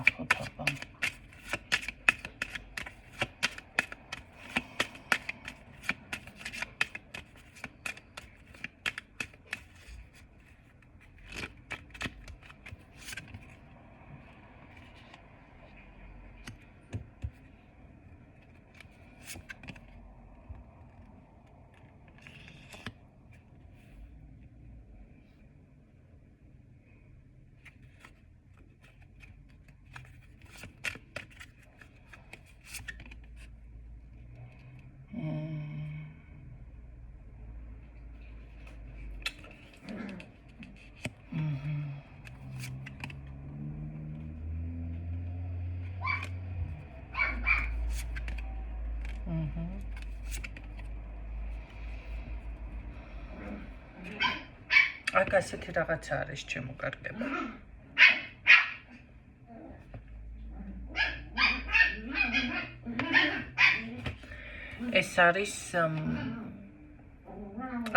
ვნახოთ აბა. აქ ასეთი რაღაცა არის ჩემო კარგება. ეს არის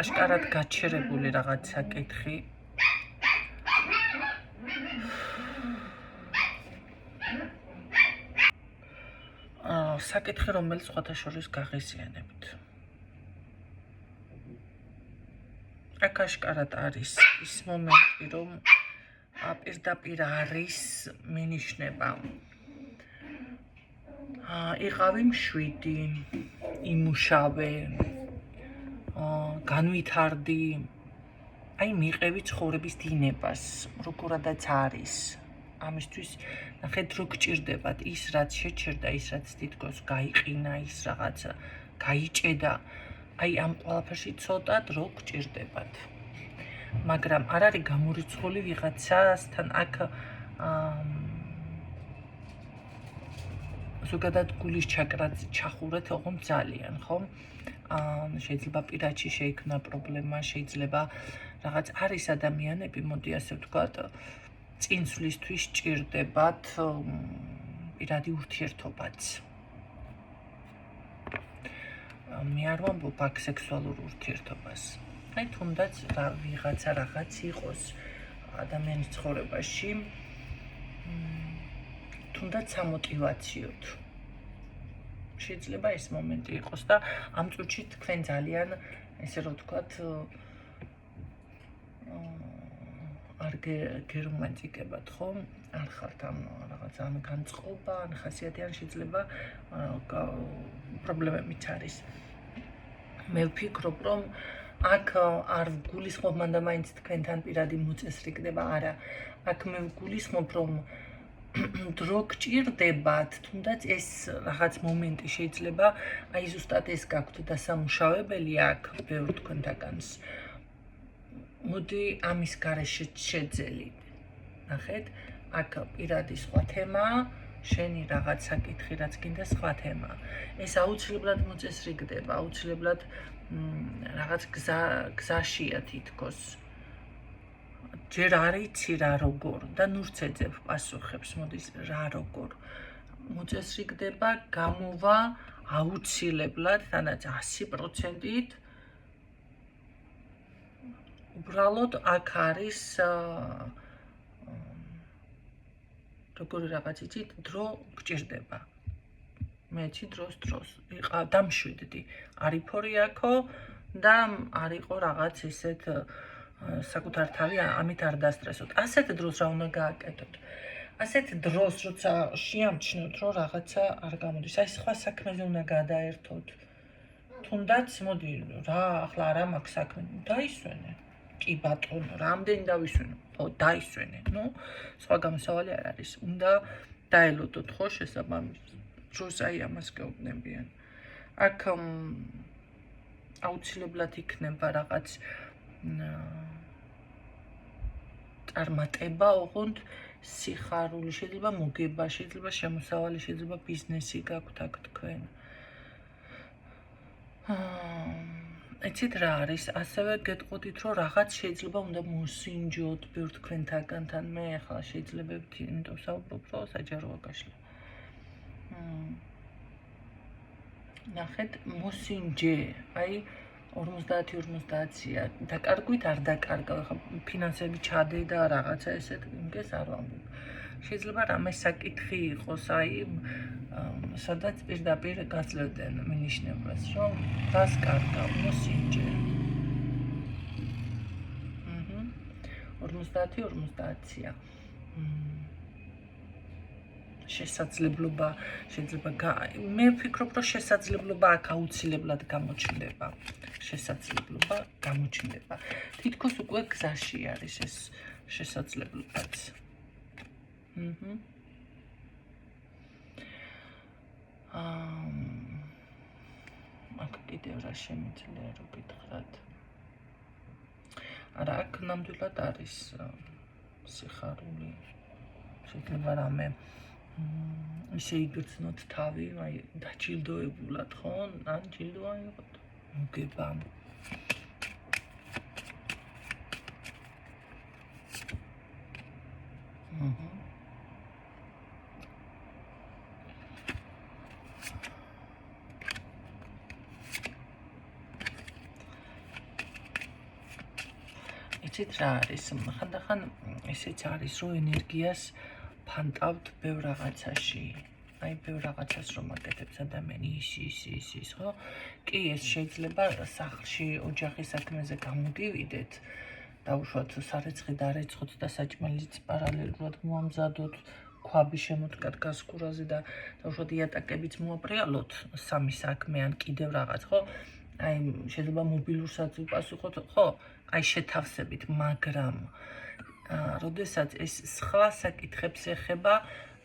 აშკარად გაჩერებული რაღაც საკითხი. საკითხი, რომელიც სხვათა შორის გაღიზიანებთ. აქ აშკარად არის ის მომენტი, რომ პირდაპირ არის მინიშნება. იყავი მშვიდი, იმუშავე, განვითარდი, აი მიყევი ცხოვრების დინებას, როგორადაც არის. ამისთვის ნახეთ, რო გჭირდებათ ის, რაც შეჩერდა, ის, რაც თითქოს გაიყინა, ის რაღაც გაიჭედა, აი ამ ყველაფერში ცოტა დრო გჭირდებათ. მაგრამ არ არის გამორიცხული ვიღაცასთან აქ ზოგადად გულის ჩაკრაც ჩახურეთ ოღონდ ძალიან, ხო? შეიძლება პირადში შეიქმნა პრობლემა, შეიძლება რაღაც არის ადამიანები, მოდი ასე ვთქვათ, წინსვლისთვის ჭირდებათ პირადი ურთიერთობაც. მე არ ვამბობ აქ სექსუალურ ურთიერთობას. აი თუნდაც ვიღაცა რაღაც იყოს ადამიანის ცხოვრებაში, თუნდაც სამოტივაციოდ. შეიძლება ეს მომენტი იყოს და ამ წუთში თქვენ ძალიან, ესე რომ ვთქვათ, არ გერომანტიკებად, ხო? არ ხართ ამ რაღაც ამ განწყობა, ან ხასიათი, ან შეიძლება პრობლემებიც არის. მე ვფიქრობ, რომ აქ არ ვგულისხმობ მანდა მაინც თქვენთან პირადი მოწესრიგდება, არა. აქ მე ვგულისხმობ, რომ დრო გჭირდებათ, თუნდაც ეს რაღაც მომენტი შეიძლება, აი ზუსტად ეს გაქვთ დასამუშავებელი აქ ბევრ თქვენთაგანს. მოდი ამის გარეშე შეძელით. ნახეთ, აქ პირადი სხვა თემაა, შენი რაღაც საკითხი, რაც გინდა სხვა თემაა. ეს აუცილებლად მოწესრიგდება, აუცილებლად რაღაც გზაშია თითქოს. ჯერ არ იცი რა როგორ და ნურც ეძებ პასუხებს, მოდის რა როგორ. მოწესრიგდება, გამოვა აუცილებლად, თანაც 100%-ით. უბრალოდ აქ არის როგორი რაღაც იცით, დრო გჭირდება. მეცი დროს დამშვიდდი. არ იფორიაქო და არ იყო რაღაც ისეთ საკუთარ თავი ამით არ დასტრესოთ. ასეთ დროს რა უნდა გააკეთოთ? ასეთ დროს, როცა შეამჩნევთ, რომ რაღაცა არ გამოდის, აი სხვა საქმეზე უნდა გადაერთოთ. თუნდაც მოდი რა, ახლა არა მაქვს საქმე, დაისვენე. კი ბატონო, რამდენი დავისვენო? ხო, დაისვენე. ნუ, სხვა გამოსავალი არ არის. უნდა დაელოდოთ, ხო, შესაბამის დროს აი ამას გეუბნებიან. აქ აუცილებლად იქნება რაღაც წარმატება, ოღონდ სიხარული, შეიძლება მოგება, შეიძლება შემოსავალი, შეიძლება ბიზნესი გაქვთ აქ თქვენ. იცით რა არის, ასევე გეტყოდით, რომ რაღაც შეიძლება უნდა მოსინჯოთ ბევრ თქვენთაგანთან, მე ახლა შეიძლება იმიტომ საუბრობ, რომ საჯაროა გაშლა. ნახეთ, მოსინჯე, აი 50-50-ია, დაკარგვით არ დაკარგავ, ხა ფინანსები ჩადე და რაღაცა ესეთ იმგეს არ ვამბობ. შეიძლება რამე საკითხი იყოს, აი, სადაც პირდაპირ გაძლევდნენ მინიშნებას, რომ რას კარგავ, მოსინჯე. 50-50-ია. შესაძლებლობა შეიძლება მე ვფიქრობ, რომ შესაძლებლობა აქ აუცილებლად გამოჩნდება. შესაძლებლობა გამოჩნდება. თითქოს უკვე გზაში არის ეს შესაძლებლობაც. აქ კიდევ რა შემიძლია რომ გითხრათ. არა, აქ ნამდვილად არის სიხარული. შეიძლება რამე ისე იგრძნოთ თავი, აი დაჯილდოებულად, ხო? ან ჯილდო აიღოთ. მოგება. იცით რა არის? ხანდახან ესეც არის, რომ ენერგიას ფანტავთ ბევრ რაღაცაში. აი, ბევრ რაღაცას რომ აკეთებს ადამიანი ის, ხო? კი, ეს შეიძლება სახლში, ოჯახის საქმეზე გამოგივიდეთ, დაუშვათ სარეცხი დარეცხოთ და საჭმელიც პარალელურად მოამზადოთ, ქვაბი შემოდგათ გასკურაზე და დაუშვათ იატაკებიც მოაპრიალოთ, სამი საქმე ან კიდევ რაღაც, ხო? აი, შეიძლება მობილურსაც უპასუხოთ, ხო? აი, შეთავსებით, მაგრამ როდესაც ეს სხვა საკითხებს ეხება,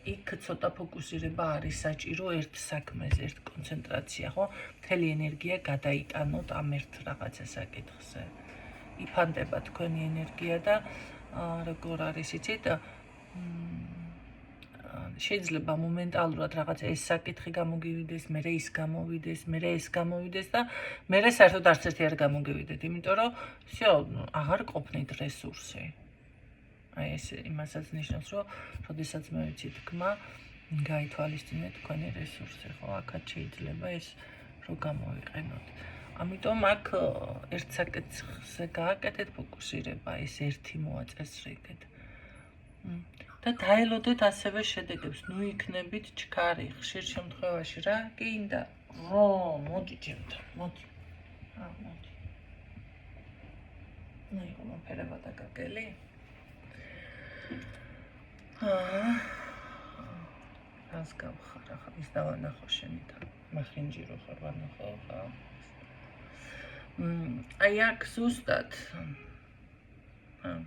იქ ცოტა ფოკუსირება არის საჭირო ერთ საქმეზე, ერთ კონცენტრაცია, ხო? მთელი ენერგია გადაიტანოთ ამ ერთ რაღაცა საკითხზე. იფანტება თქვენი ენერგია და როგორ არის იცით? შეიძლება მომენტალურად რაღაცა ეს საკითხი გამოგივიდეს, მერე ის გამოვიდეს, მერე ეს გამოვიდეს და მერე საერთოდ არც ერთი არ გამოგივიდეთ, იმიტომ რომ всё, აღარ ყოფნით რესურსი. აი ეს იმასაც ნიშნავს, რომ როდესაც მე ვიცი თქმა, გაითვალისწინეთ თქვენი რესურსი, ხო, აქაც შეიძლება ეს რომ გამოვიყენოთ. ამიტომ აქ ერთ საკითხზე გააკეთეთ ფოკუსირება, ეს ერთი მოაწესრიგეთ. და დაელოდეთ ასევე შედეგებს, ნუ იქნებით ჩქარი, ხშირ შემთხვევაში რა გინდა? მოდი ჩემთან, მოდი. მოდი. ნუ მომფერება და გაგელი. რას გავხარ ახლა ის დავანახო შენთან. მახინჯირო ხარ ვანახო ხა. აი აქ ზუსტად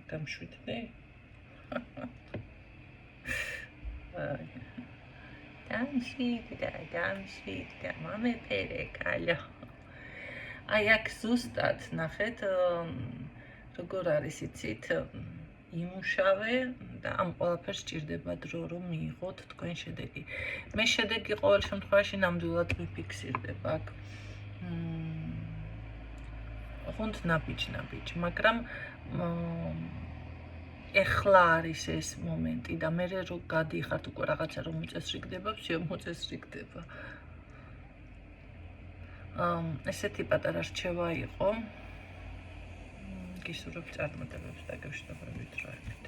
დამშვიდდი. დამშვიდდა, მომეპერე კალო. აი აქ ზუსტად ნახეთ, როგორ არის იცით, იმუშავე და ამ ყველაფერს სჭირდება დრო, რომ მიიღოთ თქვენ შედეგი. მე შედეგი ყოველ შემთხვევაში ნამდვილად ვიფიქსირდება აქ. ხუნთ ნაბიჯ, მაგრამ ეხლა არის ეს მომენტი და მე რო გადიხართ უკვე რაღაცა რომ მოწესრიგდება, всё მოწესრიგდება. ესეთი პატარა რჩევა იყო. გისურვებ წარმატებებს და გეშտაბებით დროებით.